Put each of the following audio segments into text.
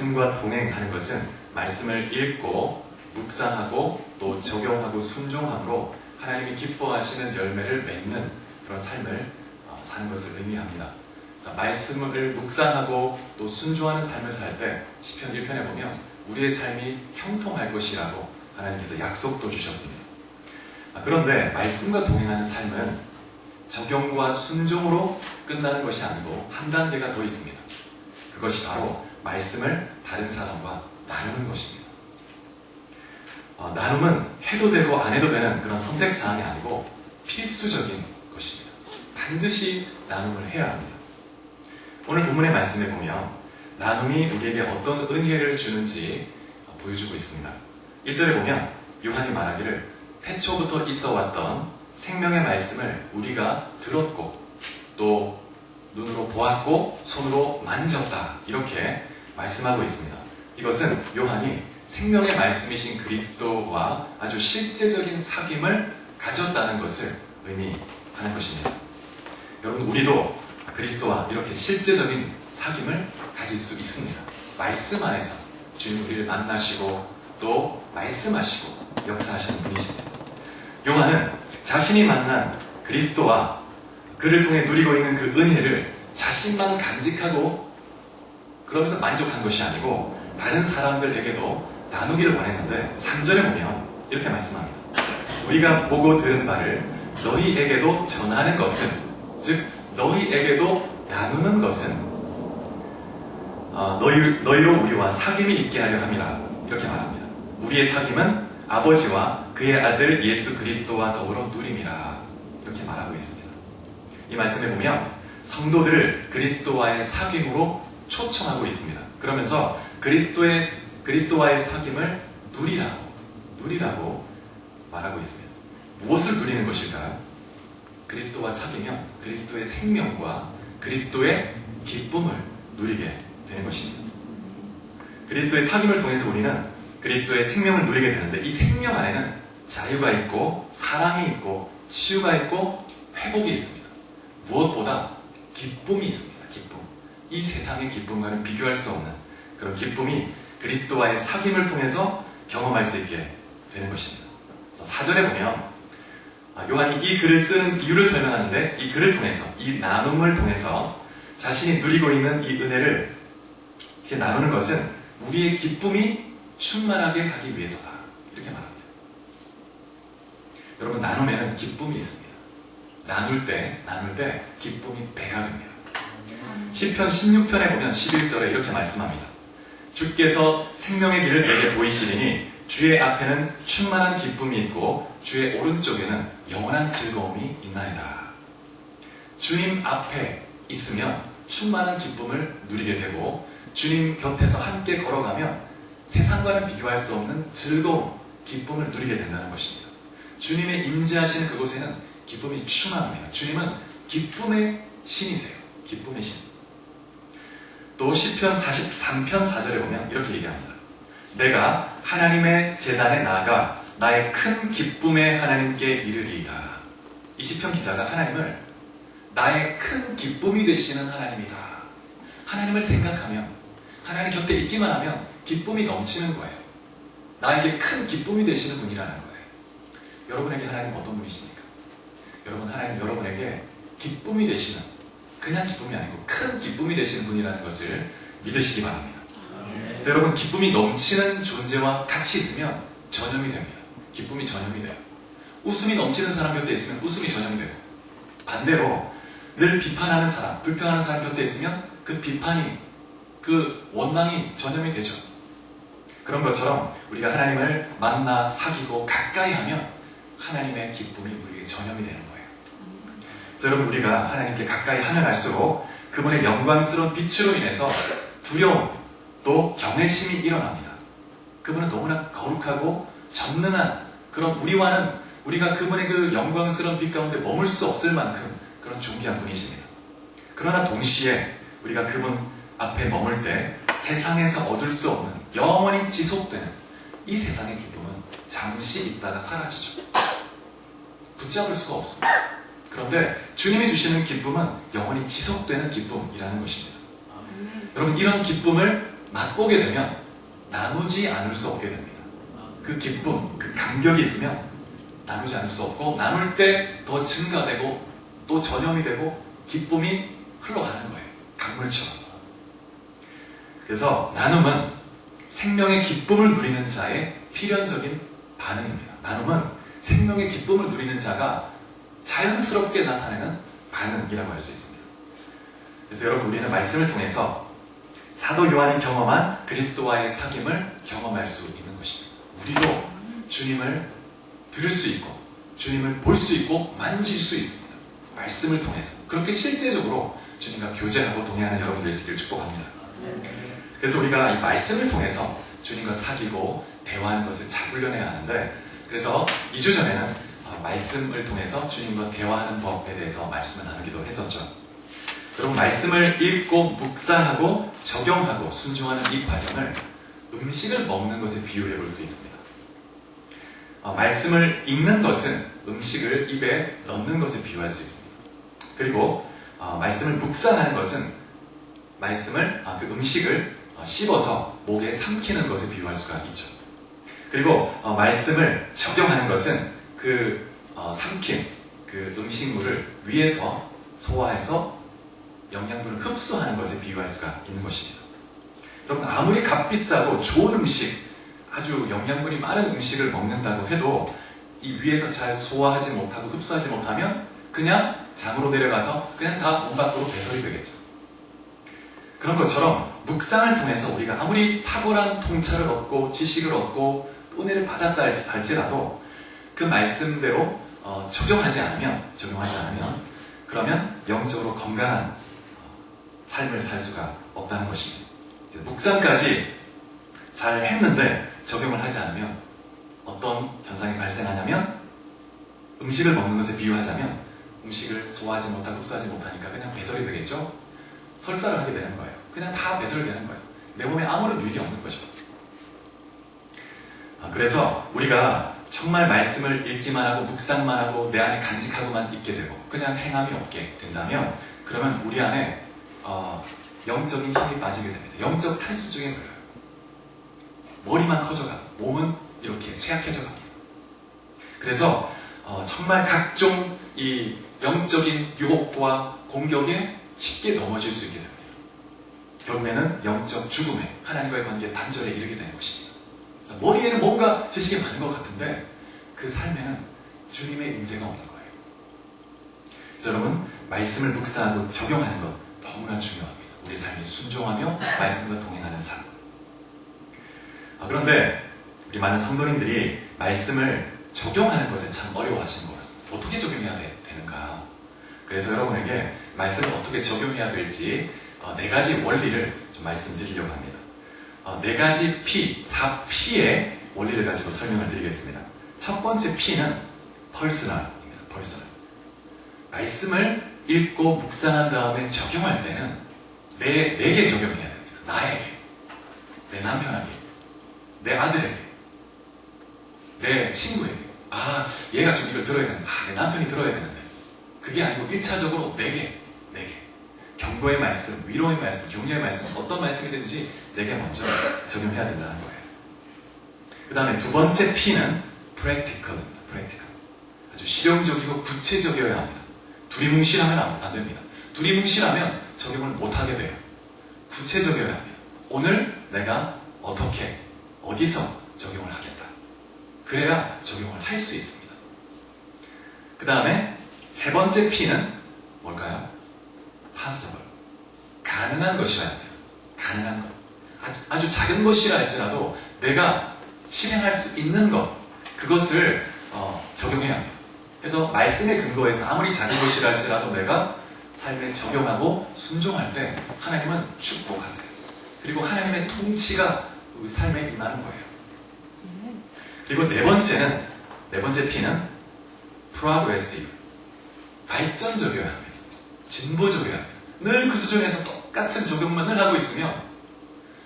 말씀과 동행하는 것은 말씀을 읽고 묵상하고 또 적용하고 순종함으로 하나님이 기뻐하시는 열매를 맺는 그런 삶을 사는 것을 의미합니다. 그래서 말씀을 묵상하고 또 순종하는 삶을 살 때 시편 1편에 보면 우리의 삶이 형통할 것이라고 하나님께서 약속도 주셨습니다. 그런데 말씀과 동행하는 삶은 적용과 순종으로 끝나는 것이 아니고 한 단계가 더 있습니다. 그것이 바로 말씀을 다른 사람과 나누는 것입니다. 나눔은 해도 되고 안 해도 되는 그런 선택사항이 아니고 필수적인 것입니다. 반드시 나눔을 해야 합니다. 오늘 본문의 말씀에 보면 나눔이 우리에게 어떤 은혜를 주는지 보여주고 있습니다. 1절에 보면 요한이 말하기를 태초부터 있어왔던 생명의 말씀을 우리가 들었고 또 눈으로 보았고 손으로 만졌다 이렇게 말씀하고 있습니다. 이것은 요한이 생명의 말씀이신 그리스도와 아주 실제적인 사귐을 가졌다는 것을 의미하는 것입니다. 여러분, 우리도 그리스도와 이렇게 실제적인 사귐을 가질 수 있습니다. 말씀 안에서 주님 우리를 만나시고 또 말씀하시고 역사하시는 분이십니다. 요한은 자신이 만난 그리스도와 그를 통해 누리고 있는 그 은혜를 자신만 간직하고 그러면서 만족한 것이 아니고 다른 사람들에게도 나누기를 원했는데 3절에 보면 이렇게 말씀합니다. 우리가 보고 들은 바를 너희에게도 전하는 것은, 즉 너희에게도 나누는 것은 너희로 우리와 사귐이 있게 하려 함이라 이렇게 말합니다. 우리의 사귐은 아버지와 그의 아들 예수 그리스도와 더불어 누림이라 이렇게 말하고 있습니다. 이 말씀에 보면 성도들을 그리스도와의 사귐으로 초청하고 있습니다. 그러면서 그리스도와의 사귐을 누리라고 말하고 있습니다. 무엇을 누리는 것일까요? 그리스도와 사귀면 그리스도의 생명과 그리스도의 기쁨을 누리게 되는 것입니다. 그리스도의 사귐을 통해서 우리는 그리스도의 생명을 누리게 되는데 이 생명 안에는 자유가 있고 사랑이 있고 치유가 있고 회복이 있습니다. 무엇보다 기쁨이 있습니다. 기쁨. 이 세상의 기쁨과는 비교할 수 없는 그런 기쁨이 그리스도와의 사귐을 통해서 경험할 수 있게 되는 것입니다. 그래서 4절에 보면 요한이 이 글을 쓰는 이유를 설명하는데 이 글을 통해서, 이 나눔을 통해서 자신이 누리고 있는 이 은혜를 이렇게 나누는 것은 우리의 기쁨이 충만하게 하기 위해서다. 이렇게 말합니다. 여러분, 나눔에는 기쁨이 있습니다. 나눌 때 기쁨이 배가 됩니다. 시편 16편에 보면 11절에 이렇게 말씀합니다. 주께서 생명의 길을 내게 보이시리니 주의 앞에는 충만한 기쁨이 있고 주의 오른쪽에는 영원한 즐거움이 있나이다. 주님 앞에 있으면 충만한 기쁨을 누리게 되고 주님 곁에서 함께 걸어가면 세상과는 비교할 수 없는 즐거움, 기쁨을 누리게 된다는 것입니다. 주님의 임재하시는 그곳에는 기쁨이 충만합니다. 주님은 기쁨의 신이세요. 기쁨의 신. 또 시편 43편 4절에 보면 이렇게 얘기합니다. 내가 하나님의 제단에 나아가 나의 큰 기쁨의 하나님께 이르리이다. 이 시편 기자가 하나님을 나의 큰 기쁨이 되시는 하나님이다. 하나님을 생각하면, 하나님 곁에 있기만 하면 기쁨이 넘치는 거예요. 나에게 큰 기쁨이 되시는 분이라는 거예요. 여러분에게 하나님 어떤 분이십니까? 여러분, 하나님 여러분에게 기쁨이 되시는, 그냥 기쁨이 아니고 큰 기쁨이 되시는 분이라는 것을 믿으시기 바랍니다. 여러분, 기쁨이 넘치는 존재와 같이 있으면 전염이 됩니다. 기쁨이 전염이 돼요. 웃음이 넘치는 사람 곁에 있으면 웃음이 전염이 되고, 반대로 늘 비판하는 사람, 불평하는 사람 곁에 있으면 그 비판이, 그 원망이 전염이 되죠. 그런 것처럼 우리가 하나님을 만나 사귀고 가까이 하면 하나님의 기쁨이 우리에게 전염이 되는 거예요. 그래서 여러분, 우리가 하나님께 가까이 하면 할수록 그분의 영광스러운 빛으로 인해서 두려움 또 경외심이 일어납니다. 그분은 너무나 거룩하고 전능한 그런 우리가 그분의 그 영광스러운 빛 가운데 머물 수 없을 만큼 그런 존귀한 분이십니다. 그러나 동시에 우리가 그분 앞에 머물 때 세상에서 얻을 수 없는 영원히 지속되는 이 세상의 기쁨은 잠시 있다가 사라지죠. 붙잡을 수가 없습니다. 그런데 주님이 주시는 기쁨은 영원히 지속되는 기쁨이라는 것입니다. 여러분, 이런 기쁨을 맛보게 되면 나누지 않을 수 없게 됩니다. 그 기쁨, 그 감격이 있으면 나누지 않을 수 없고 나눌 때 더 증가되고 또 전염이 되고 기쁨이 흘러가는 거예요. 강물처럼. 그래서 나눔은 생명의 기쁨을 누리는 자의 필연적인 반응입니다. 나눔은 생명의 기쁨을 누리는 자가 자연스럽게 나타내는 반응이라고 할 수 있습니다. 그래서 여러분, 우리는 말씀을 통해서 사도 요한이 경험한 그리스도와의 사귐을 경험할 수 있는 것입니다. 우리도 주님을 들을 수 있고 주님을 볼 수 있고 만질 수 있습니다. 말씀을 통해서. 그렇게 실제적으로 주님과 교제하고 동행하는 여러분들이 있기를 축복합니다. 그래서 우리가 이 말씀을 통해서 주님과 사귀고 대화하는 것을 잘 훈련해야 하는데, 그래서 2주 전에는 말씀을 통해서 주님과 대화하는 법에 대해서 말씀을 나누기도 했었죠. 여러분, 말씀을 읽고 묵상하고 적용하고 순종하는 이 과정을 음식을 먹는 것에 비유해 볼 수 있습니다. 말씀을 읽는 것은 음식을 입에 넣는 것에 비유할 수 있습니다. 그리고 말씀을 묵상하는 것은 그 음식을 씹어서 목에 삼키는 것에 비유할 수가 있죠. 그리고 말씀을 적용하는 것은 삼킨 그 음식물을 위에서 소화해서 영양분을 흡수하는 것에 비유할 수가 있는 것입니다. 여러분, 아무리 값비싸고 좋은 음식, 아주 영양분이 많은 음식을 먹는다고 해도 이 위에서 잘 소화하지 못하고 흡수하지 못하면 그냥 장으로 내려가서 그냥 다 몸 밖으로 배설이 되겠죠. 그런 것처럼 묵상을 통해서 우리가 아무리 탁월한 통찰을 얻고 지식을 얻고 은혜를 받았다 할지라도 그 말씀대로 적용하지 않으면 그러면 영적으로 건강한 삶을 살 수가 없다는 것입니다. 묵상까지 잘 했는데 적용을 하지 않으면 어떤 현상이 발생하냐면, 음식을 먹는 것에 비유하자면 음식을 소화하지 못하고 흡수하지 못하니까 그냥 배설이 되겠죠. 설사를 하게 되는 거예요. 그냥 다 배설되는 거예요. 내 몸에 아무런 유익이 없는 거죠. 그래서 우리가 정말 말씀을 읽기만 하고 묵상만 하고 내 안에 간직하고만 있게 되고 그냥 행함이 없게 된다면, 그러면 우리 안에 영적인 힘이 빠지게 됩니다. 영적 탈수증에 걸려요. 머리만 커져가고 몸은 이렇게 쇠약해져 갑니다. 그래서 정말 각종 이 영적인 유혹과 공격에 쉽게 넘어질 수 있게 됩니다. 결국에는 영적 죽음에, 하나님과의 관계 단절에 이르게 되는 것입니다. 그래서 머리에는 뭔가 지식이 많은 것 같은데 그 삶에는 주님의 임재가 없는 거예요. 그래서 여러분, 말씀을 묵상하고 적용하는 것 너무나 중요합니다. 우리 삶이 순종하며 말씀과 동행하는 삶. 그런데 우리 많은 성도님들이 말씀을 적용하는 것에 참 어려워하시는 것 같습니다. 어떻게 적용해야 되는가? 그래서 여러분에게 말씀을 어떻게 적용해야 될지 4가지 원리를 좀 말씀드리려고 합니다. 4가지 P, 4P의 원리를 가지고 설명을 드리겠습니다. 첫 번째 P는 퍼스널입니다. 퍼스널. 말씀을 읽고 묵상한 다음에 적용할 때는 내게 적용해야 됩니다. 나에게, 내 남편에게, 내 아들에게, 내 친구에게. 얘가 좀 이걸 들어야 되는데, 내 남편이 들어야 되는데. 그게 아니고 1차적으로 내게. 경고의 말씀, 위로의 말씀, 격려의 말씀, 어떤 말씀이든지 내게 먼저 적용해야 된다는 거예요. 그 다음에 2번째 P는 practical입니다. practical. 아주 실용적이고 구체적이어야 합니다. 두리뭉실하면 안 됩니다. 두리뭉실하면 적용을 못하게 돼요. 구체적이어야 합니다. 오늘 내가 어떻게, 어디서 적용을 하겠다. 그래야 적용을 할 수 있습니다. 그 다음에 3번째 P는 뭘까요? possible. 가능한 것이어야 합니다. 가능한 것. 아주 작은 것이라 할지라도 내가 실행할 수 있는 것, 그것을 적용해야 합니다. 그래서 말씀의 근거에서 아무리 작은 것이라 할지라도 내가 삶에 적용하고 순종할 때 하나님은 축복하세요. 그리고 하나님의 통치가 우리 삶에 임하는 거예요. 그리고 네 번째 P는 progressive. 발전적이어야 합니다. 진보적이어야 합니다. 늘 그 수준에서 똑같은 적용만 늘 하고 있으면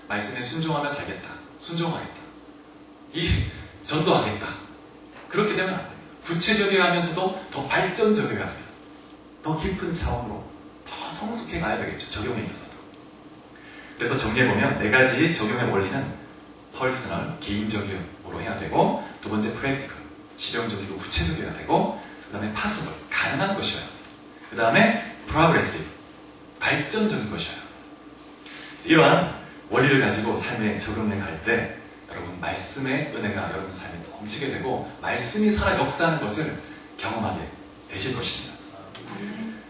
말씀에 순종하며 살겠다. 순종하겠다. 전도하겠다. 그렇게 되면 안 됩니다. 구체적이어야 하면서도 더 발전적이어야 합니다. 더 깊은 차원으로 더 성숙해 가야 되겠죠. 적용에 있어서도. 그래서 정리해보면 네 가지 적용의 원리는 퍼스널, 개인적으로 해야 되고, 두 번째 프랙티컬, 실용적이고 구체적이어야 되고, 그 다음에 파서블, 가능한 것이어야 돼요. 그 다음에 프로그레시브, 발전적인 것이어야 돼요. 이러한 원리를 가지고 삶에 적용해 갈 때 여러분 말씀의 은혜가 여러분 삶에 넘치게 되고 말씀이 살아 역사하는 것을 경험하게 되실 것입니다.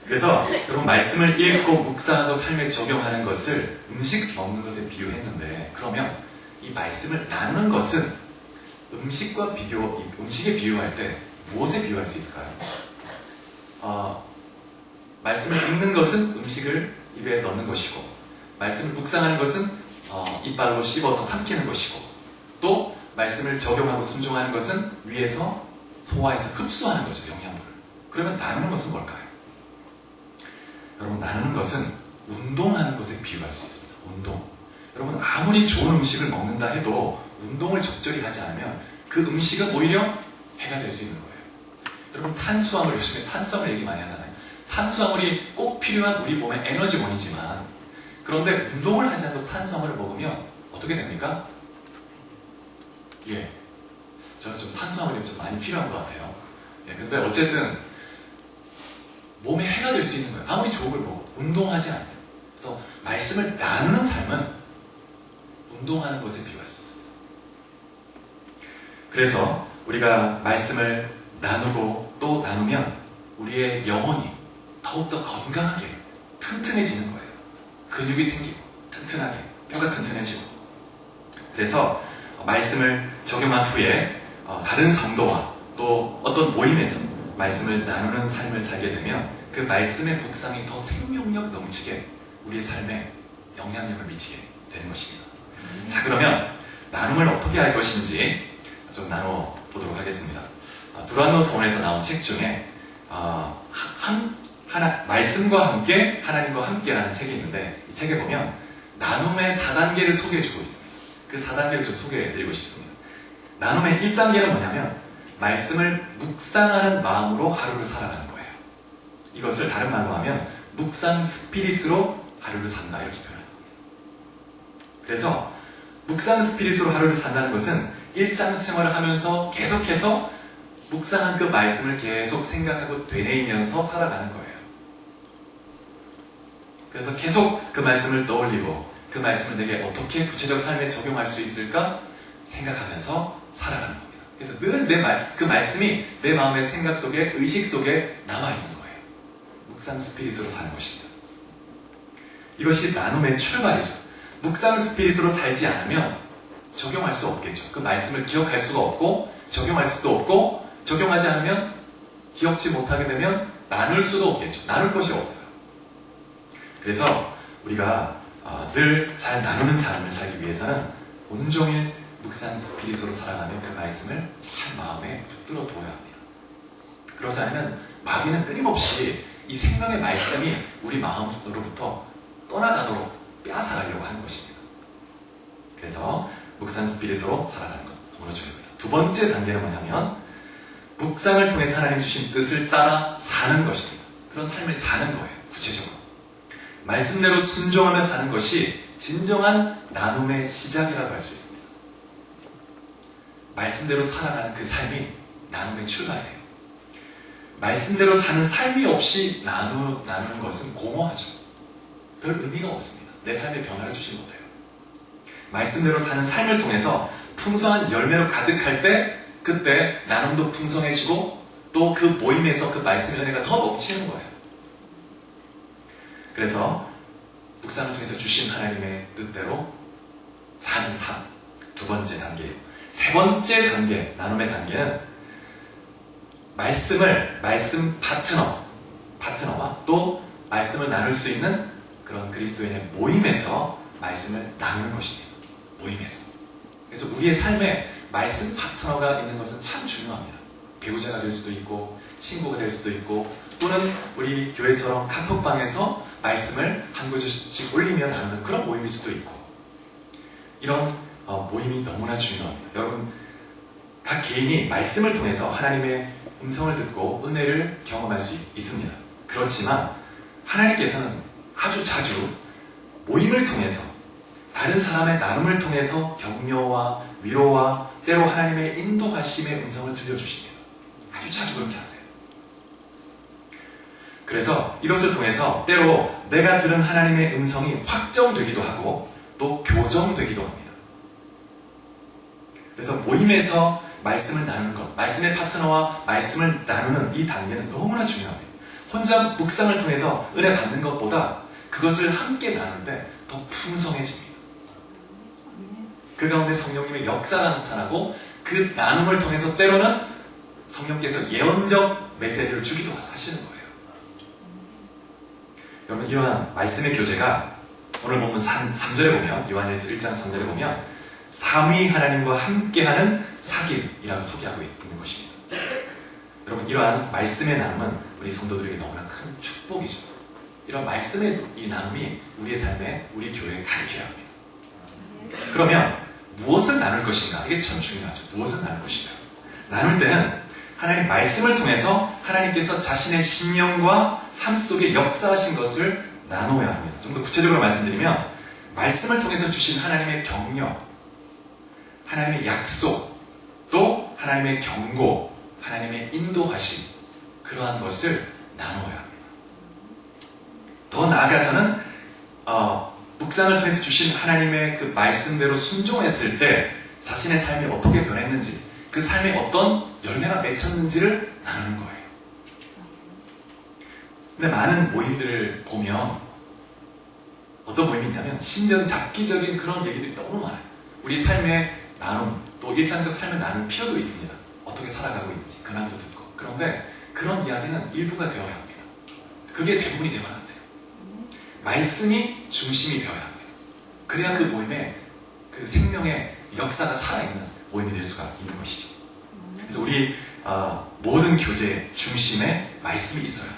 그래서 여러분 말씀을 읽고 묵상하고 삶에 적용하는 것을 음식 먹는 것에 비유했는데, 그러면 이 말씀을 나누는 것은 음식에 비유할 때 무엇에 비유할 수 있을까요? 말씀을 읽는 것은 음식을 입에 넣는 것이고, 말씀을 묵상하는 것은 이빨로 씹어서 삼키는 것이고, 또 말씀을 적용하고 순종하는 것은 위에서 소화해서 흡수하는 거죠, 영양분을. 그러면 나누는 것은 뭘까요? 여러분, 나누는 것은 운동하는 것에 비유할 수 있습니다. 운동. 여러분, 아무리 좋은 음식을 먹는다 해도 운동을 적절히 하지 않으면 그 음식은 오히려 해가 될 수 있는 거예요. 여러분, 탄수화물, 요즘에 탄수화물 얘기 많이 하잖아요. 탄수화물이 꼭 필요한 우리 몸의 에너지원이지만, 그런데 운동을 하지 않고 탄수화물을 먹으면 어떻게 됩니까? 예, 저는 좀 탄수화물이 좀 많이 필요한 것 같아요. 예, 근데 어쨌든 몸에 해가 될 수 있는 거예요. 아무리 좋은 걸 먹어, 운동하지 않아요. 그래서 말씀을 나누는 삶은 운동하는 것에 비유할 수 있습니다. 그래서 우리가 말씀을 나누고 또 나누면 우리의 영혼이 더욱더 건강하게 튼튼해지는 거예요. 근육이 생기고 튼튼하게 뼈가 튼튼해지고. 그래서 말씀을 적용한 후에 다른 성도와 또 어떤 모임에서 말씀을 나누는 삶을 살게 되면 그 말씀의 묵상이 더 생명력 넘치게 우리의 삶에 영향력을 미치게 되는 것입니다. 자, 그러면 나눔을 어떻게 할 것인지 좀 나눠보도록 하겠습니다. 두란노 서원에서 나온 책 중에 말씀과 함께 하나님과 함께라는 책이 있는데, 이 책에 보면 나눔의 4단계를 소개해주고 있습니다. 그 4단계를 좀 소개해드리고 싶습니다. 나눔의 1단계는 뭐냐면 말씀을 묵상하는 마음으로 하루를 살아가는 거예요. 이것을 다른 말로 하면 묵상 스피릿으로 하루를 산다, 이렇게 표현합니다. 그래서 묵상 스피릿으로 하루를 산다는 것은 일상생활을 하면서 계속해서 묵상한 그 말씀을 계속 생각하고 되뇌이면서 살아가는 거예요. 그래서 계속 그 말씀을 떠올리고 그 말씀을 내게 어떻게 구체적 삶에 적용할 수 있을까 생각하면서 살아가는 겁니다. 그래서 늘 그 말씀이 내 마음의 생각 속에, 의식 속에 남아있는 거예요. 묵상 스피릿으로 사는 것입니다. 이것이 나눔의 출발이죠. 묵상 스피릿으로 살지 않으면 적용할 수 없겠죠. 그 말씀을 기억할 수가 없고 적용할 수도 없고, 적용하지 않으면 기억지 못하게 되면 나눌 수도 없겠죠. 나눌 것이 없어요. 그래서 우리가 늘 잘 나누는 삶을 살기 위해서는 온종일 묵상 스피릿으로 살아가며 그 말씀을 잘 마음에 붙들어 두어야 합니다. 그러지 않으면 마귀는 끊임없이 이 생명의 말씀이 우리 마음으로부터 떠나가도록 빼앗아가려고 하는 것입니다. 그래서 묵상 스피릿으로 살아가는 것 너무나 중요합니다. 두 번째 단계는 뭐냐면 묵상을 통해서 하나님 주신 뜻을 따라 사는 것입니다. 그런 삶을 사는 거예요. 구체적으로 말씀대로 순종하며 사는 것이 진정한 나눔의 시작이라고 할 수 있습니다. 말씀대로 살아가는 그 삶이 나눔의 출발이에요. 말씀대로 사는 삶이 없이 나누는 것은 공허하죠. 별 의미가 없습니다. 내 삶에 변화를 주지 못해요. 말씀대로 사는 삶을 통해서 풍성한 열매로 가득할 때, 그때 나눔도 풍성해지고 또 그 모임에서 그 말씀의 은혜가 더 넘치는 거예요. 그래서 묵상을 통해서 주신 하나님의 뜻대로 사는 삶, 두 번째 단계예요. 세 번째 단계, 나눔의 단계는 말씀 파트너와 또 말씀을 나눌 수 있는 그런 그리스도인의 모임에서 말씀을 나누는 것입니다. 모임에서. 그래서 우리의 삶에 말씀 파트너가 있는 것은 참 중요합니다. 배우자가 될 수도 있고 친구가 될 수도 있고, 또는 우리 교회처럼 카톡방에서 말씀을 한 구절씩 올리며 나누는 그런 모임일 수도 있고, 이런 모임이 너무나 중요합니다. 여러분, 각 개인이 말씀을 통해서 하나님의 음성을 듣고 은혜를 경험할 수 있습니다. 그렇지만 하나님께서는 아주 자주 모임을 통해서 다른 사람의 나눔을 통해서 격려와 위로와 때로 하나님의 인도하심의 음성을 들려주십니다. 아주 자주 그렇게 하세요. 그래서 이것을 통해서 때로 내가 들은 하나님의 음성이 확정되기도 하고 또 교정되기도 합니다. 그래서 모임에서 말씀을 나누는 것, 말씀의 파트너와 말씀을 나누는 이 단계는 너무나 중요합니다. 혼자 묵상을 통해서 은혜 받는 것보다 그것을 함께 나눌 때 더 풍성해집니다. 그 가운데 성령님의 역사가 나타나고 그 나눔을 통해서 때로는 성령께서 예언적 메시지를 주기도 하시는 거예요. 여러분, 이러한 말씀의 교제가 오늘 본문 3절에 보면, 요한일서 1장 3절에 보면 삼위 하나님과 함께하는 사귐이라고 소개하고 있는 것입니다. 여러분, 이러한 말씀의 나눔은 우리 성도들에게 너무나 큰 축복이죠. 이런 말씀의 이 나눔이 우리의 삶에, 우리 교회에 가득해야 합니다. 그러면 무엇을 나눌 것인가? 이게 참 중요하죠. 무엇을 나눌 것인가? 나눌 때는 하나님 말씀을 통해서 하나님께서 자신의 신령과 삶 속에 역사하신 것을 나눠야 합니다. 좀 더 구체적으로 말씀드리면 말씀을 통해서 주신 하나님의 격려, 하나님의 약속, 또 하나님의 경고, 하나님의 인도하심, 그러한 것을 나눠야 합니다. 더 나아가서는 묵상을 통해서 주신 하나님의 그 말씀대로 순종했을 때 자신의 삶이 어떻게 변했는지, 그 삶에 어떤 열매가 맺혔는지를 나누는 거예요. 근데 많은 모임들을 보면 어떤 모임이 있냐면 신전 잡기적인 그런 얘기들이 너무 많아요. 우리 삶의 나눔, 또 일상적 삶의 나눔 필요도 있습니다. 어떻게 살아가고 있는지 근황도 듣고. 그런데 그런 이야기는 일부가 되어야 합니다. 그게 대부분이 되면 안 돼요. 말씀이 중심이 되어야 합니다. 그래야 그 모임에 그 생명의 역사가 살아있는 모임이 될 수가 있는 것이죠. 그래서 우리 모든 교제의 중심에 말씀이 있어요.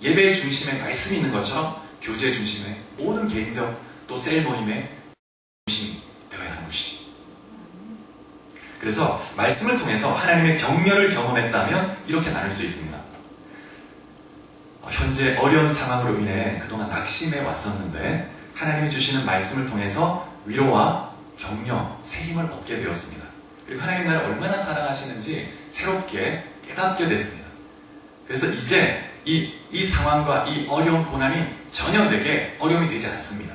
예배의 중심에 말씀이 있는 것처럼 교제의 중심에 모든 개인적 또 셀 모임의 중심이 되어야 하는 것이죠. 그래서 말씀을 통해서 하나님의 격려를 경험했다면 이렇게 나눌 수 있습니다. 현재 어려운 상황으로 인해 그동안 낙심해 왔었는데 하나님이 주시는 말씀을 통해서 위로와 격려, 새 힘을 얻게 되었습니다. 그리고 하나님 나를 얼마나 사랑하시는지 새롭게 깨닫게 됐습니다. 그래서 이제 이 상황과 이 어려운 고난이 전혀 내게 어려움이 되지 않습니다.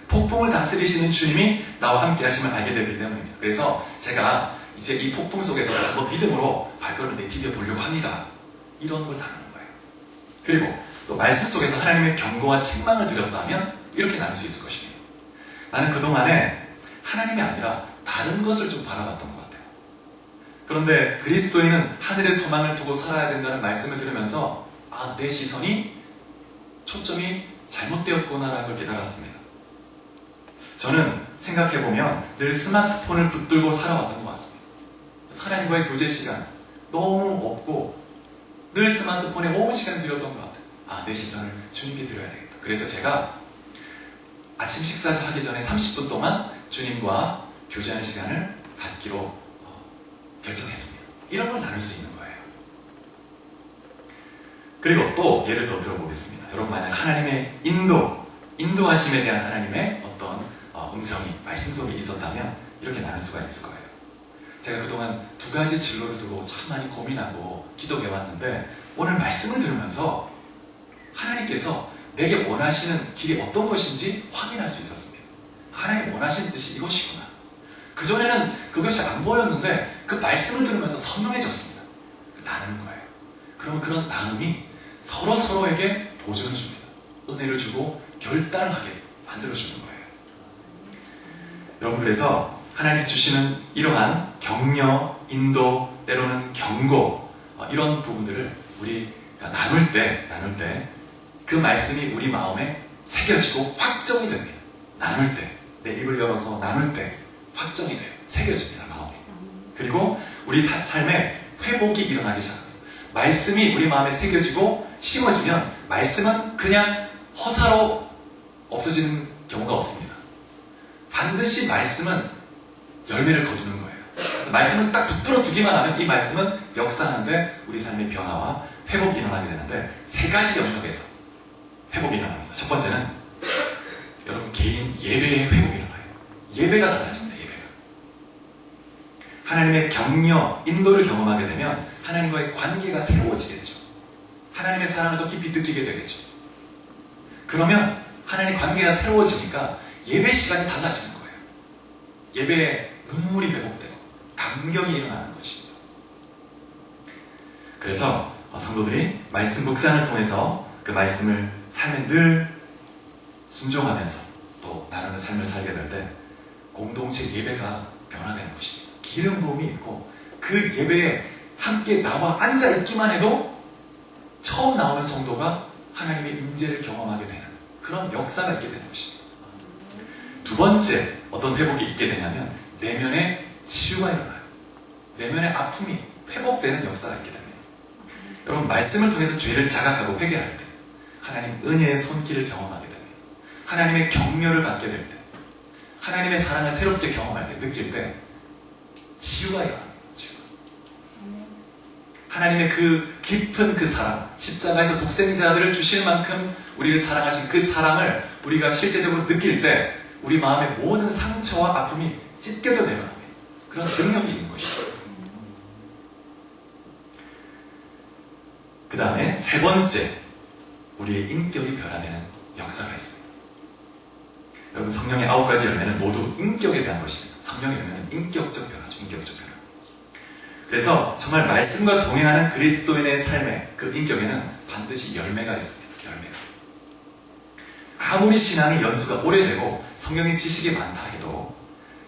폭풍을 다스리시는 주님이 나와 함께 하심을 알게 되기 때문입니다. 그래서 제가 이제 이 폭풍 속에서 한번 믿음으로 발걸음을 내디뎌 보려고 합니다. 이런 걸 다루는 거예요. 그리고 또 말씀 속에서 하나님의 경고와 책망을 드렸다면 이렇게 나눌 수 있을 것입니다. 나는 그동안에 하나님이 아니라 다른 것을 좀 바라봤던 것 같아요. 그런데 그리스도인은 하늘의 소망을 두고 살아야 된다는 말씀을 들으면서 내 시선이 초점이 잘못되었구나라는 걸 깨달았습니다. 저는 생각해보면 늘 스마트폰을 붙들고 살아왔던 것 같습니다. 하나님과의 교제 시간 너무 없고 늘 스마트폰에 온 시간을 들였던 것 같아요. 내 시선을 주님께 드려야 되겠다. 그래서 제가 아침 식사 하기 전에 30분 동안 주님과 교제하는 시간을 갖기로 결정했습니다. 이런 걸 나눌 수 있는 거예요. 그리고 또 예를 더 들어보겠습니다. 여러분, 만약 하나님의 인도하심에 대한 하나님의 어떤 음성이 말씀 속에 있었다면 이렇게 나눌 수가 있을 거예요. 제가 그동안 두 가지 진로를 두고 참 많이 고민하고 기도해왔는데 오늘 말씀을 들으면서 하나님께서 내게 원하시는 길이 어떤 것인지 확인할 수 있었습니다. 하나님 원하시는 뜻이 이것이구나. 그전에는 그것이 안 보였는데 그 말씀을 들으면서 선명해졌습니다. 나누는 거예요. 그러면 그런 나눔이 서로에게 보존을 줍니다. 은혜를 주고 결단하게 만들어주는 거예요. 여러분, 그래서 하나님께 주시는 이러한 격려, 인도, 때로는 경고, 이런 부분들을 우리 나눌 때 그 말씀이 우리 마음에 새겨지고 확정이 됩니다. 나눌 때, 내 입을 열어서 나눌 때 확정이 돼요. 새겨집니다, 마음에. 그리고 우리 삶에 회복이 일어나기 시작합니다. 말씀이 우리 마음에 새겨지고 심어지면 말씀은 그냥 허사로 없어지는 경우가 없습니다. 반드시 말씀은 열매를 거두는 거예요. 그래서 말씀을 딱 붙들어 두기만 하면 이 말씀은 역사하는데 우리 삶의 변화와 회복이 일어나게 되는데 세 가지 영역에서 회복이 일어납니다. 첫 번째는 여러분 개인 예배의 회복이 일어나요. 예배가 달라집니다. 예배가. 하나님의 격려, 인도를 경험하게 되면 하나님과의 관계가 새로워지게 되죠. 하나님의 사랑을 더 깊이 느끼게 되겠죠. 그러면 하나님의 관계가 새로워지니까 예배 시간이 달라지는 거예요. 예배에 눈물이 회복되고 감격이 일어나는 것입니다. 그래서 성도들이 말씀 묵상을 통해서 그 말씀을 삶에 늘 순종하면서 또 나누는 삶을 살게 될 때 공동체 예배가 변화되는 것입니다. 기름 부음이 있고 그 예배에 함께 나와 앉아있기만 해도 처음 나오는 성도가 하나님의 임재를 경험하게 되는 그런 역사가 있게 되는 것입니다. 두 번째 어떤 회복이 있게 되냐면 내면의 치유가 일어나요. 내면의 아픔이 회복되는 역사가 있게 됩니다. 여러분 말씀을 통해서 죄를 자각하고 회개할 때 하나님 은혜의 손길을 경험하게 됩니다. 하나님의 격려를 받게 될 때 하나님의 사랑을 새롭게 경험할 때 느낄 때 치유가 일어납니다. 치유가. 하나님의 그 깊은 그 사랑 십자가에서 독생자들을 주실 만큼 우리를 사랑하신 그 사랑을 우리가 실제적으로 느낄 때 우리 마음의 모든 상처와 아픔이 찢겨져 내려갑니다. 그런 능력이 있는 것이죠. 그 다음에 세 번째 우리의 인격이 변화되는 역사가 있습니다. 여러분 성령의 9가지 열매는 모두 인격에 대한 것입니다. 성령의 열매는 인격적 변화죠. 인격적 변화. 그래서 정말 말씀과 동행하는 그리스도인의 삶의 그 인격에는 반드시 열매가 있습니다. 열매가. 아무리 신앙의 연수가 오래되고 성령의 지식이 많다 해도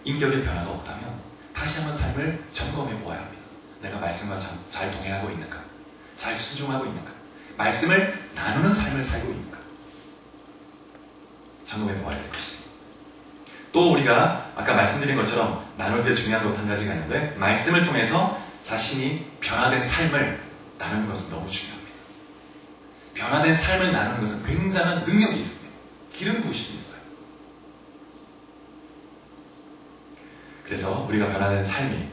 인격의 변화가 없다면 다시 한번 삶을 점검해 보아야 합니다. 내가 말씀과 잘 동행하고 있는가? 잘 순종하고 있는가? 말씀을 나누는 삶을 살고 있는가? 점검해 보아야 될 것입니다. 또 우리가 아까 말씀드린 것처럼 나눌 때 중요한 것 한 가지가 있는데 말씀을 통해서 자신이 변화된 삶을 나누는 것은 너무 중요합니다. 변화된 삶을 나누는 것은 굉장한 능력이 있습니다. 기름 부으심이 있어요. 그래서 우리가 변화된 삶이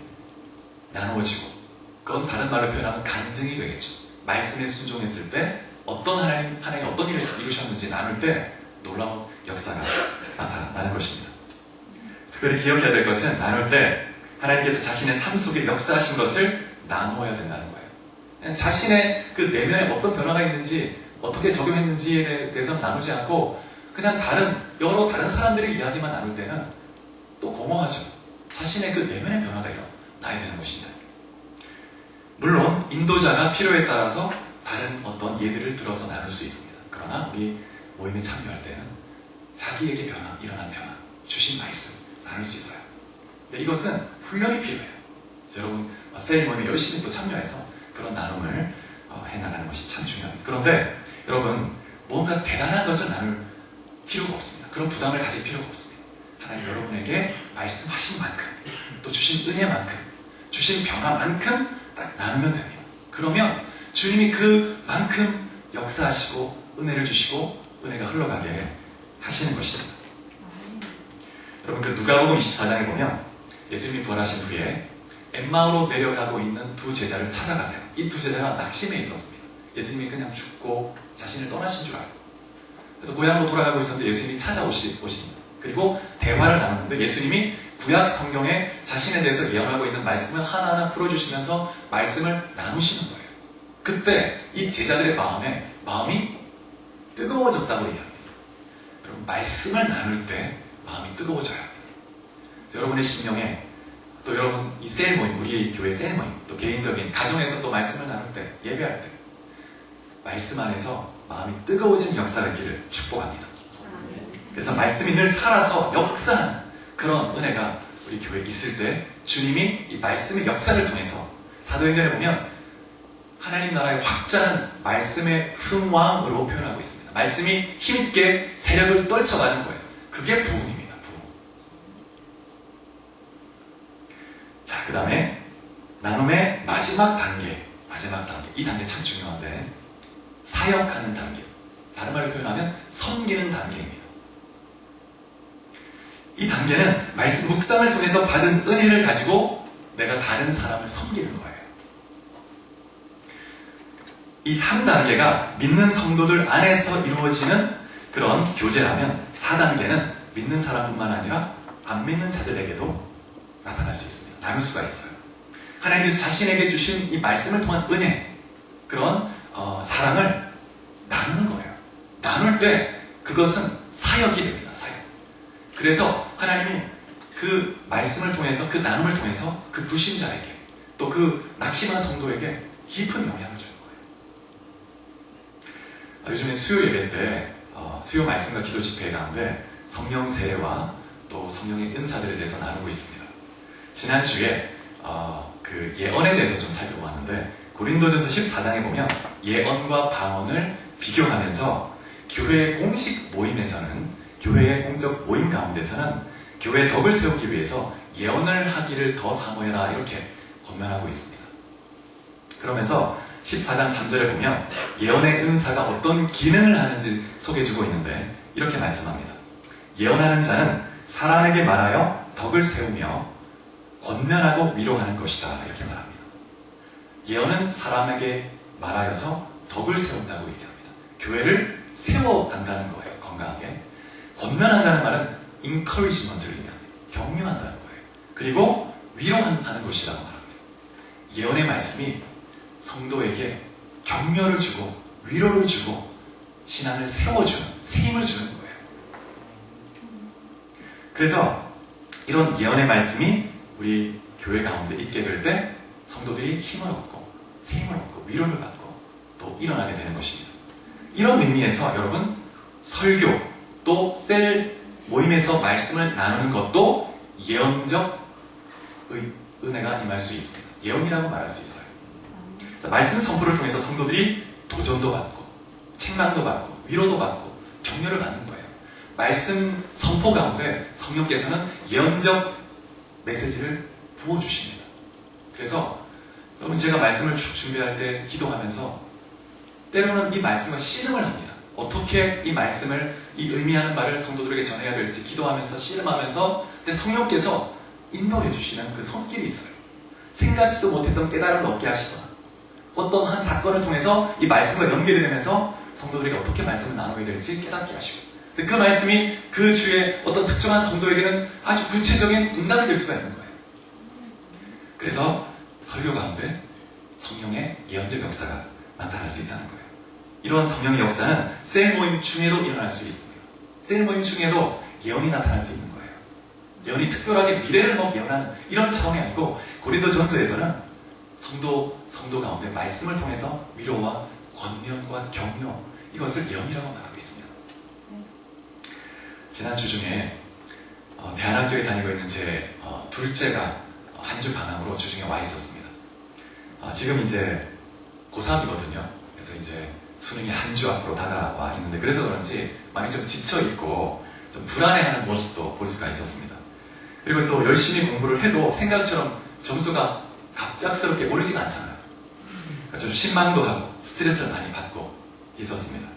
나누어지고 그건 다른 말로 표현하면 간증이 되겠죠. 말씀에 순종했을 때 어떤 하나님이 어떤 일을 이루셨는지 나눌 때 놀라운 역사가 나타나는 것입니다. 특별히 기억해야 될 것은 나눌 때 하나님께서 자신의 삶 속에 역사하신 것을 나누어야 된다는 거예요. 그냥 자신의 그 내면에 어떤 변화가 있는지 어떻게 적용했는지에 대해서 나누지 않고 그냥 여러 다른 사람들의 이야기만 나눌 때는 또 공허하죠. 자신의 그 내면의 변화가 일어나야 되는 것입니다. 물론 인도자가 필요에 따라서 다른 어떤 예들을 들어서 나눌 수 있습니다. 그러나 우리 모임에 참여할 때는 자기에게 일어난 변화, 주신 말씀 나눌 수 있어요. 근데 이것은 훈련이 필요해요. 여러분 세일 모임에 열심히 또 참여해서 그런 나눔을 해나가는 것이 참 중요합니다. 그런데 여러분 뭔가 대단한 것을 나눌 필요가 없습니다. 그런 부담을 가질 필요가 없습니다. 하나님 여러분에게 말씀하신 만큼 또 주신 은혜만큼 주신 변화만큼 딱 나누면 됩니다. 그러면 주님이 그만큼 역사하시고 은혜를 주시고 은혜가 흘러가게 하시는 것입니다. 여러분 그 누가복음 24장에 보면 예수님이 부활하신 후에 엠마오로 내려가고 있는 두 제자를 찾아가세요. 이 두 제자가 낙심해 있었습니다. 예수님이 그냥 죽고 자신을 떠나신 줄 알고 그래서 고향으로 돌아가고 있었는데 예수님이 찾아오십니다. 그리고 대화를 나누는데 예수님이 구약 성경에 자신에 대해서 예언하고 있는 말씀을 하나하나 풀어주시면서 말씀을 나누시는 거예요. 그때 이 제자들의 마음이 뜨거워졌다고 얘기합니다. 여러분 말씀을 나눌 때 마음이 뜨거워져야 합니다. 여러분의 심령에 또 여러분 이 셀 모임, 우리 교회 셀 모임, 또 개인적인 가정에서 또 말씀을 나눌 때, 예배할 때 말씀 안에서 마음이 뜨거워지는 역사가 있기를 축복합니다. 그래서 말씀이 늘 살아서 역사하는 그런 은혜가 우리 교회에 있을 때 주님이 이 말씀의 역사를 통해서 사도행전에 보면 하나님 나라의 확장은 말씀의 흥왕으로 표현하고 있습니다. 말씀이 힘있게 세력을 떨쳐가는 거예요. 그게 부흥입니다. 부흥. 자, 그 다음에 나눔의 마지막 단계. 이 단계 참 중요한데 사역하는 단계. 다른 말로 표현하면 섬기는 단계입니다. 이 단계는 말씀 묵상을 통해서 받은 은혜를 가지고 내가 다른 사람을 섬기는 거예요. 이 3단계가 믿는 성도들 안에서 이루어지는 그런 교제라면 4단계는 믿는 사람뿐만 아니라 안 믿는 자들에게도 나타날 수 있습니다. 나눌 수가 있어요. 하나님께서 자신에게 주신 이 말씀을 통한 은혜, 그런 사랑을 나누는 거예요. 나눌 때 그것은 사역이 됩니다. 사역. 그래서 하나님이 그 말씀을 통해서, 그 나눔을 통해서 그 불신자에게, 또 그 낙심한 성도에게 깊은 영향을 주는 거예요. 요즘에 수요 예배 때 수요 말씀과 기도 집회 가운데 성령 세례와 또 성령의 은사들에 대해서 나누고 있습니다. 지난주에 그 예언에 대해서 좀 살펴보았는데, 고린도전서 14장에 보면 예언과 방언을 비교하면서 교회의 공식 모임에서는, 교회의 공적 모임 가운데서는 교회의 덕을 세우기 위해서 예언을 하기를 더 사모해라, 이렇게 권면하고 있습니다. 그러면서 14장 3절에 보면 예언의 은사가 어떤 기능을 하는지 소개해주고 있는데, 이렇게 말씀합니다. 예언하는 자는 사람에게 말하여 덕을 세우며 권면하고 위로하는 것이다, 이렇게 말합니다. 예언은 사람에게 말하여서 덕을 세운다고 얘기합니다. 교회를 세워간다는 거예요. 건강하게. 권면한다는 말은 encouragement를 의미합니다. 격려한다는 거예요. 그리고 위로하는 것이라고 말합니다. 예언의 말씀이 성도에게 격려를 주고 위로를 주고 신앙을 세워주는, 새 힘을 주는 거예요. 그래서 이런 예언의 말씀이 우리 교회 가운데 있게 될 때 성도들이 힘을 얻고 새 힘을 얻고 위로를 받고 또 일어나게 되는 것입니다. 이런 의미에서 여러분, 설교 또 셀 모임에서 말씀을 나누는 것도 예언적 은혜가 임할 수 있습니다. 예언이라고 말할 수 있어요. 말씀 선포를 통해서 성도들이 도전도 받고 책망도 받고 위로도 받고 격려를 받는 거예요. 말씀 선포 가운데 성령께서는 예언적 메시지를 부어주십니다. 그래서 여러분, 제가 말씀을 준비할 때 기도하면서 때로는 이 말씀과 씨름을 합니다. 어떻게 이 말씀을, 이 의미하는 말을 성도들에게 전해야 될지 기도하면서 씨름하면서, 근데 성령께서 인도해 주시는 그 손길이 있어요. 생각지도 못했던 깨달음을 얻게 하시거나 어떤 한 사건을 통해서 이 말씀과 연결이 되면서 성도들에게 어떻게 말씀을 나누게 될지 깨닫게 하시고, 근데 그 말씀이 그 주에 어떤 특정한 성도에게는 아주 구체적인 응답이 될 수가 있는 거예요. 그래서 설교 가운데 성령의 예언적 역사가 나타날 수 있다는 거예요. 이런 성령의 역사는 셀 모임 중에도 일어날 수 있습니다. 셀 모임 중에도 예언이 나타날 수 있는 거예요. 예언이 특별하게 미래를 예언하는 이런 차원이 아니고, 고린도전서에서는 성도 가운데 말씀을 통해서 위로와 권면과 격려, 이것을 예언이라고 말하고 있습니다. 지난주 중에 대한학교에 다니고 있는 제 둘째가 한 주 방학으로 주중에 와 있었습니다. 지금 이제 고3이거든요. 그래서 이제 수능이 한 주 앞으로 다가와 있는데, 그래서 그런지 많이 좀 지쳐있고 좀 불안해하는 모습도 볼 수가 있었습니다. 그리고 또 열심히 공부를 해도 생각처럼 점수가 갑작스럽게 오르지가 않잖아요. 좀 실망도 하고 스트레스를 많이 받고 있었습니다.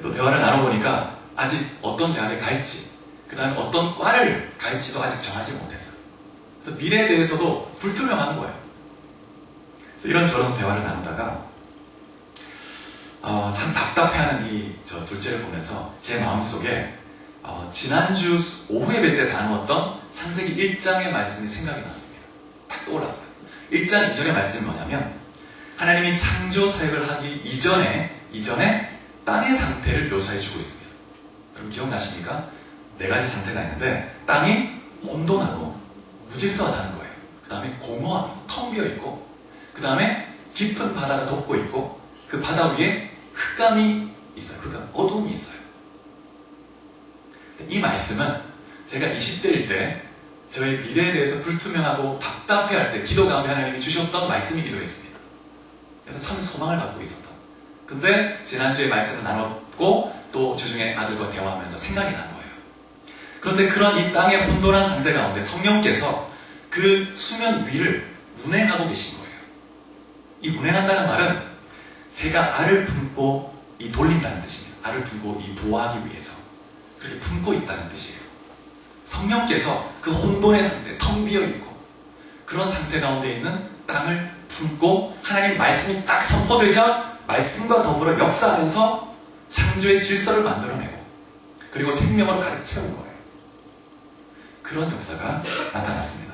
또 대화를 나눠보니까 아직 어떤 대학에 갈지, 그 다음에 어떤 과를 갈지도 아직 정하지 못했어요. 그래서 미래에 대해서도 불투명한 거예요. 그래서 이런저런 대화를 나누다가 참 답답해하는 저 둘째를 보면서 제 마음속에 지난주 오후 예배 때 나누었던 창세기 1장의 말씀이 생각이 났습니다. 딱 떠올랐어요. 1장 이전의 말씀이 뭐냐면, 하나님이 창조 사역을 하기 이전에 땅의 상태를 묘사해주고 있습니다. 그럼 기억나십니까? 4가지 상태가 있는데, 땅이 혼돈하고 무질서하다는 거예요. 그 다음에 공허함, 텅 비어있고, 그 다음에 깊은 바다가 덮고 있고, 그 바다 위에 흑암이 있어요. 흑암, 어두움이 있어요. 이 말씀은 제가 20대일 때 저의 미래에 대해서 불투명하고 답답해할 때 기도 가운데 하나님이 주셨던 말씀이기도 했습니다. 그래서 참 소망을 갖고 있었다. 근데 지난주에 말씀을 나눴고 또 주중에 아들과 대화하면서 생각이 난 거예요. 그런데 그런 이 땅의 혼돈한 상태 가운데 성령께서 그 수면 위를 운행하고 계신 거예요. 이 운행한다는 말은 새가 알을 품고 돌린다는 뜻입니다. 알을 품고 부화하기 위해서 그렇게 품고 있다는 뜻이에요. 성령께서 그 혼돈의 상태, 텅 비어있고 그런 상태 가운데 있는 땅을 품고 하나님 말씀이 딱 선포되자 말씀과 더불어 역사하면서 창조의 질서를 만들어내고 그리고 생명으로 가득 채운 거예요. 그 그런 역사가 나타났습니다.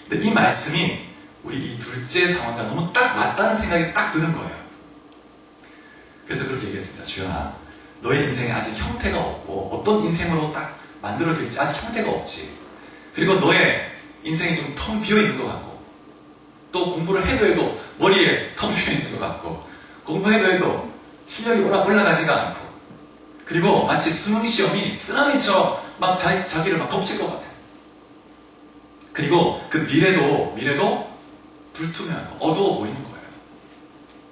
근데 이 말씀이 우리 이 둘째 상황과 너무 딱 맞다는 생각이 딱 드는 거예요. 그래서 그렇게 얘기했습니다. 주연아, 너의 인생에 아직 형태가 없고 어떤 인생으로 딱 만들어질지 아직 형태가 없지. 그리고 너의 인생이 좀 텅 비어있는 것 같고, 또 공부를 해도 머리에 텅 비어있는 것 같고, 공부해도 실력이 올라가지가 않고, 그리고 마치 수능시험이 쓰나미처럼 막 자기를 막 덮칠 것 같아. 그리고 그 미래도 불투명하고 어두워 보이는 거예요.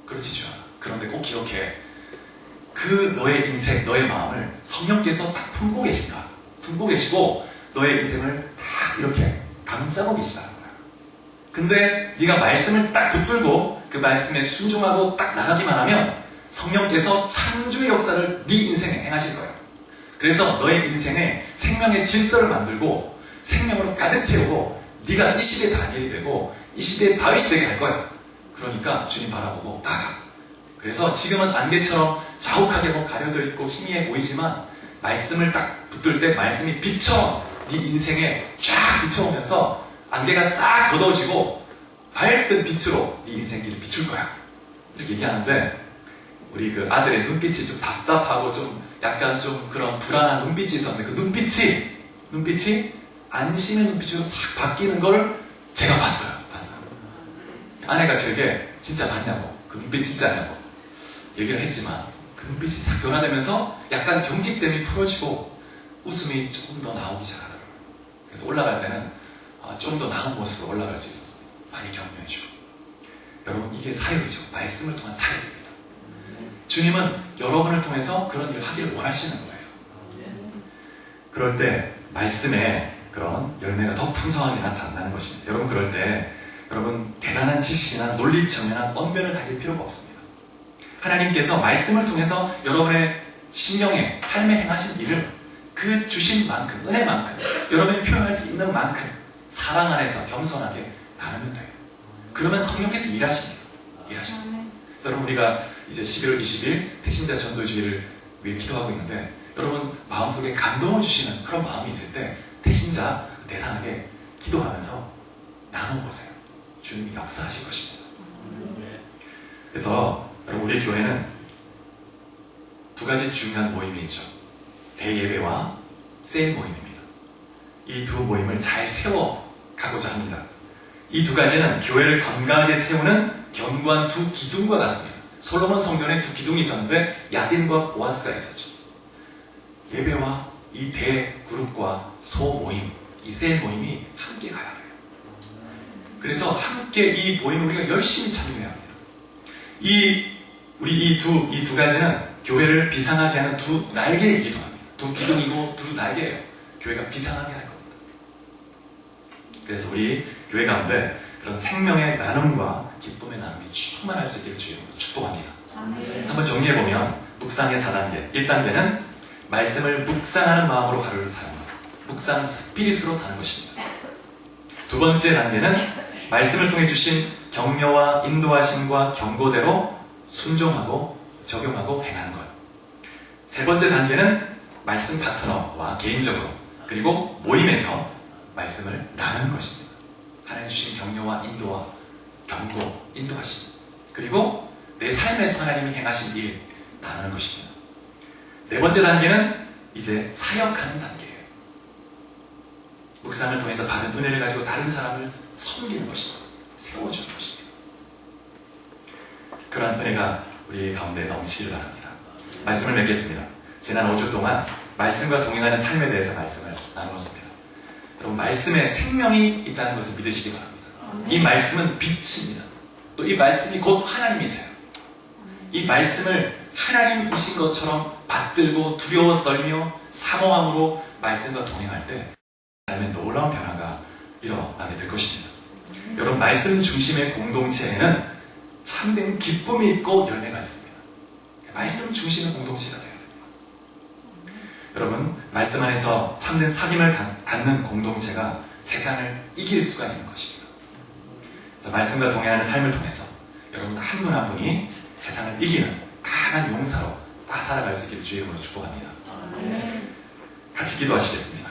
그렇지, 주연아. 그런데 꼭 기억해. 그 너의 인생, 너의 마음을 성령께서 딱 품고 계신다. 품고 계시고 너의 인생을 딱 이렇게 감싸고 계시다는 거야. 근데 네가 말씀을 딱 붙들고 그 말씀에 순종하고 딱 나가기만 하면 성령께서 창조의 역사를 네 인생에 행하실 거야. 그래서 너의 인생에 생명의 질서를 만들고 생명으로 가득 채우고 네가 이 시대의 다니엘이 되고 이 시대의 다윗이 되게 할 거야. 그러니까 주님 바라보고 나가. 그래서 지금은 안개처럼 자욱하게 가려져 있고 희미해 보이지만 말씀을 딱 붙들 때 말씀이 비쳐 네 인생에 쫙 비춰오면서 안개가 싹 걷어지고 밝은 빛으로 네 인생길을 비출 거야. 이렇게 얘기하는데 우리 그 아들의 눈빛이 좀 답답하고 좀 약간 좀 그런 불안한 눈빛이 있었는데 그 눈빛이 안심의 눈빛으로 싹 바뀌는 걸 제가 봤어요. 아내가 저에게 진짜 봤냐고, 그 눈빛 진짜냐고 얘기를 했지만 그 눈빛이 싹 변화되면서 약간 경직됨이 풀어지고 웃음이 조금 더 나오기 시작하더라고요. 그래서 올라갈 때는 좀 더 나은 모습으로 올라갈 수 있었습니다. 많이 격려해주고. 여러분, 이게 사역이죠. 말씀을 통한 사역입니다. 주님은 여러분을 통해서 그런 일을 하기를 원하시는 거예요. 그럴 때 말씀에 그런 열매가 더 풍성하게 나타나는 것입니다. 여러분, 그럴 때 여러분 대단한 지식이나 논리청이나 언변을 가질 필요가 없습니다. 하나님께서 말씀을 통해서 여러분의 신령에 삶에 행하신 일을 그 주신 만큼, 은혜만큼, 여러분이 표현할 수 있는 만큼 사랑 안에서 겸손하게 나누면 돼요. 그러면 성령께서 일하십니다. 그래서 여러분, 우리가 이제 11월 20일 태신자 전도주의를 위해 기도하고 있는데 여러분 마음속에 감동을 주시는 그런 마음이 있을 때 태신자 대상에게 기도하면서 나눠보세요. 주님이 역사하실 것입니다. 그래서 여러분, 우리 교회는 두 가지 중요한 모임이 있죠. 대예배와 세일 모임입니다. 이 두 모임을 잘 세워가고자 합니다. 이 두 가지는 교회를 건강하게 세우는 견고한 두 기둥과 같습니다. 솔로몬 성전에 두 기둥이 있었는데 야딘과 보아스가 있었죠. 예배와 이 대그룹과 소모임, 이 세일 모임이 함께 가야 돼요. 그래서 함께 이 모임을 우리가 열심히 참여해야 합니다. 우리 이 두 가지는 교회를 비상하게 하는 두 날개이기도 합니다. 두 기둥이고 두 날개예요. 교회가 비상하게 할 겁니다. 그래서 우리 교회 가운데 그런 생명의 나눔과 기쁨의 나눔이 충만할 수 있기를 주님으로 축복합니다. 한번 정리해보면 묵상의 4단계. 1단계는 말씀을 묵상하는 마음으로 하루를 사는 것. 묵상 스피릿으로 사는 것입니다. 두 번째 단계는 말씀을 통해 주신 격려와 인도하심과 경고대로 순종하고 적용하고 행하는 것. 세 번째 단계는 말씀 파트너와 개인적으로 그리고 모임에서 말씀을 나누는 것입니다. 하나님 주신 격려와 인도와 경고, 인도하심, 그리고 내 삶에서 하나님이 행하신 일 나누는 것입니다. 네 번째 단계는 이제 사역하는 단계예요. 묵상을 통해서 받은 은혜를 가지고 다른 사람을 섬기는 것입니다. 세워주는 것입니다. 그러한 은혜가 우리 가운데 넘치기를 바랍니다. 말씀을 맺겠습니다. 지난 5주 동안 말씀과 동행하는 삶에 대해서 말씀을 나누었습니다. 여러분, 말씀에 생명이 있다는 것을 믿으시기 바랍니다. 이 말씀은 빛입니다. 또 이 말씀이 곧 하나님이세요. 이 말씀을 하나님이신 것처럼 받들고 두려워 떨며 사모함으로 말씀과 동행할 때 삶에 놀라운 변화가 일어나게 될 것입니다. 여러분, 말씀 중심의 공동체에는 참된 기쁨이 있고 열매가 있습니다. 말씀 중심의 공동체가 되어야 됩니다. 여러분, 말씀 안에서 참된 사귐을 갖는 공동체가 세상을 이길 수가 있는 것입니다. 그래서 말씀과 동행하는 삶을 통해서 여러분 한 분 한 분이 세상을 이기는 강한 용사로 다 살아갈 수 있기를 주의 이름으로 축복합니다. 같이 기도하시겠습니다.